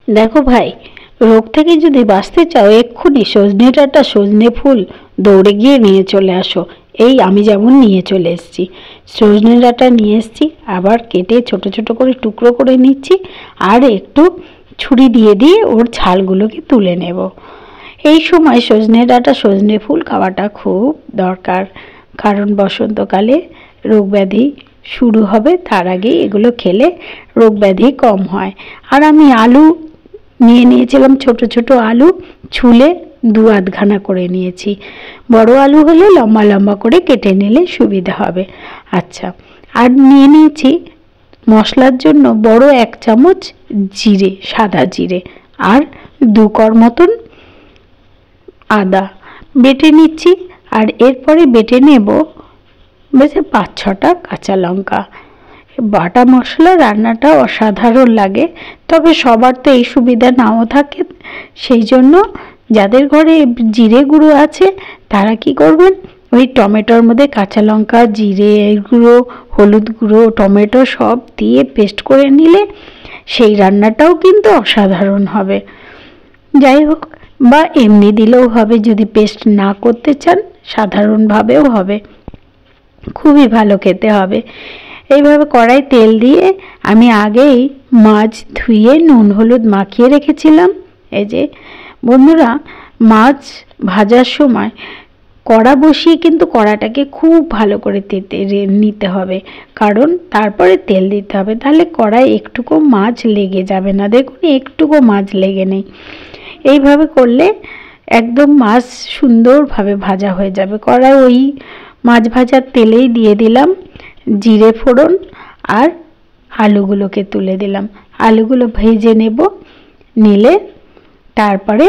দেখো ভাই, রোগ থেকে যদি বাঁচতে চাও এক্ষুনি সজনে ডাঁটা সজনে ফুল দৌড়ে গিয়ে নিয়ে চলে আসো। এই আমি যেমন নিয়ে চলে এসেছি। সজনে ডাঁটা নিয়ে এসেছি, আবার কেটে ছোট ছোট করে টুকরো করে নিচ্ছি, আর একটু ছুরি দিয়ে দিয়ে ওর ছালগুলোকে তুলে নেব। এই সময় সজনে ডাঁটা সজনে ফুল খাওয়াটা খুব দরকার, কারণ বসন্তকালে রোগ ব্যাধি শুরু হবে, তার আগেই এগুলো খেলে রোগ ব্যাধি কম হয়। আর আমি আলু নিয়ে নিয়েছিলাম, ছোট ছোট আলু ছুলে দু আধখানা করে নিয়েছি। বড় আলু হলে লম্বা লম্বা করে কেটে নিলে সুবিধা হবে। আচ্ছা, আর নিয়ে নিয়েছি মশলার জন্য বড় 1 চামচ জিরে, সাদা জিরে, আর 2 কোয়া মতন আদা বেটে নিচ্ছি। আর এরপরে বেটে নেব বেশ 5-6টা কাঁচা লঙ্কা। বাটা মশলা রান্নাটা অসাধারণ লাগে, তবে সবার তো এই সুবিধা নাও থাকে। সেই জন্য যাদের ঘরে জিরে গুঁড়ো আছে তারা কি করবেন, ওই টমেটোর মধ্যে কাঁচা লঙ্কা, জিরে গুঁড়ো, হলুদ গুঁড়ো, টমেটো সব দিয়ে পেস্ট করে নিলে সেই রান্নাটাও কিন্তু অসাধারণ হবে। যাই হোক, বা এমনি দিলেও হবে, যদি পেস্ট না করতে চান সাধারণভাবেও হবে, খুবই ভালো খেতে হবে। এইভাবে কড়াই তেল দিয়ে আমি আগেই মাছ ধুয়ে নুন হলুদ মাখিয়ে রেখেছিলাম। এই যে বন্ধুরা, মাছ ভাজার সময় কড়া বসিয়ে কিন্তু কড়াটাকে খুব ভালো করে তেতে নিতে হবে, কারণ তারপরে তেল দিতে হবে, তাহলে কড়াই একটুকু মাছ লেগে যাবে না। দেখুন, একটুকু মাছ লেগে নেই। এইভাবে করলে একদম মাছ সুন্দরভাবে ভাজা হয়ে যাবে। কড়াই ওই মাছ ভাজার তেলেই দিয়ে দিলাম জিরে ফোড়ন, আর আলুগুলোকে তুলে দিলাম। আলুগুলো ভেজে নেব, নিলে তারপরে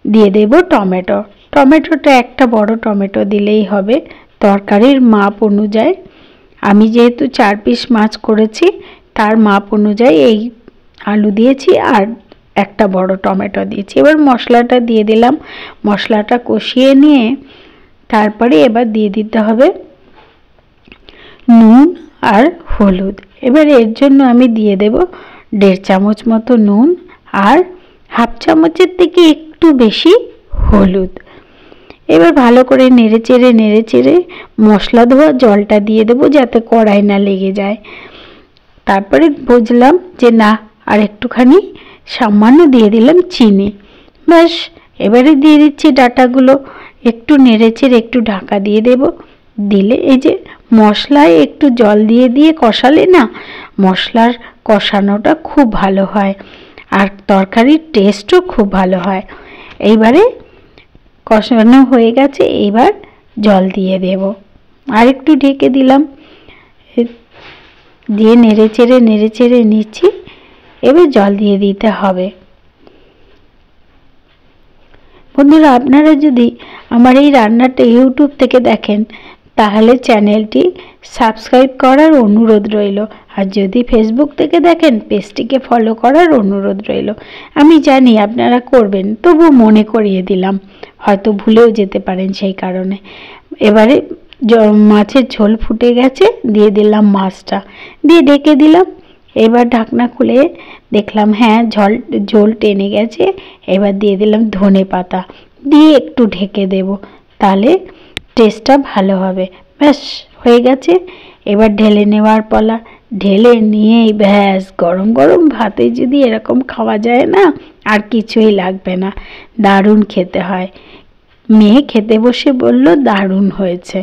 দিয়ে দেব টমেটো। টমেটোটা একটা বড় টমেটো দিলেই হবে, তরকারির মাপ অনুযায়ী। আমি যেহেতু 4 পিস মাছ করেছি, তার মাপ অনুযায়ী এই আলু দিয়েছি আর একটা বড় টমেটো দিয়েছি। এবার মশলাটা দিয়ে দিলাম। মশলাটা কষিয়ে নিয়ে তারপরে এবার দিয়ে দিতে হবে নুন আর হলুদ। এবার এর জন্য আমি দিয়ে দেব 1.5 চামচ মতো নুন আর 1/2 চামচের থেকে একটু বেশি হলুদ। এবার ভালো করে নেড়ে চেড়ে মশলা ধোয়া জলটা দিয়ে দেব, যাতে কড়াই না লেগে যায়। তারপরে বুঝলাম যে না, আর একটুখানি সামান্য দিয়ে দিলাম চিনি। ব্যাস, এবারে দিয়ে দিচ্ছি ডাঁটাগুলো, একটু নেড়ে চেড়ে একটু ঢাকা দিয়ে দেব। দিলে এই যে মশলায় একটু জল দিয়ে দিয়ে কষালে না, মশলার কষানোটা খুব ভালো হয় আর তরকারির টেস্টও খুব ভালো হয়। এইবারে কষানো হয়ে গেছে, এবার জল দিয়ে দেব, আর একটু ঢেকে দিলাম, দিয়ে নেড়ে চেড়ে নিচ্ছি। এবার জল দিয়ে দিতে হবে। বন্ধুরা, আপনারা যদি আমার এই রান্নাটা ইউটিউব থেকে দেখেন তাহলে চ্যানেলটি সাবস্ক্রাইব করার অনুরোধ রইল, আর যদি ফেসবুক থেকে দেখেন পেজটিকে ফলো করার অনুরোধ রইল। আমি জানি আপনারা করবেন, তবু মনে করিয়ে দিলাম, হয়তো ভুলেও যেতে পারেন সেই কারণে। এবারে মাছের ঝোল ফুটে গেছে, দিয়ে দিলাম মাছটা, দিয়ে ঢেকে দিলাম। এবার ঢাকনা খুলে দেখলাম হ্যাঁ ঝোল টেনে গেছে। এবার দিয়ে দিলাম ধনে পাতা, দিয়ে একটু ঢেকে দেব, তাহলে টেস্টটা ভালো হবে। ব্যাস, হয়ে গেছে। এবার ঢেলে নেওয়ার পালা। ঢেলে নিয়েই ব্যাস, গরম গরম ভাতে যদি এরকম খাওয়া যায় না, আর কিছুই লাগবে না, দারুণ খেতে হয়। মেয়ে খেতে বসে বলল দারুণ হয়েছে।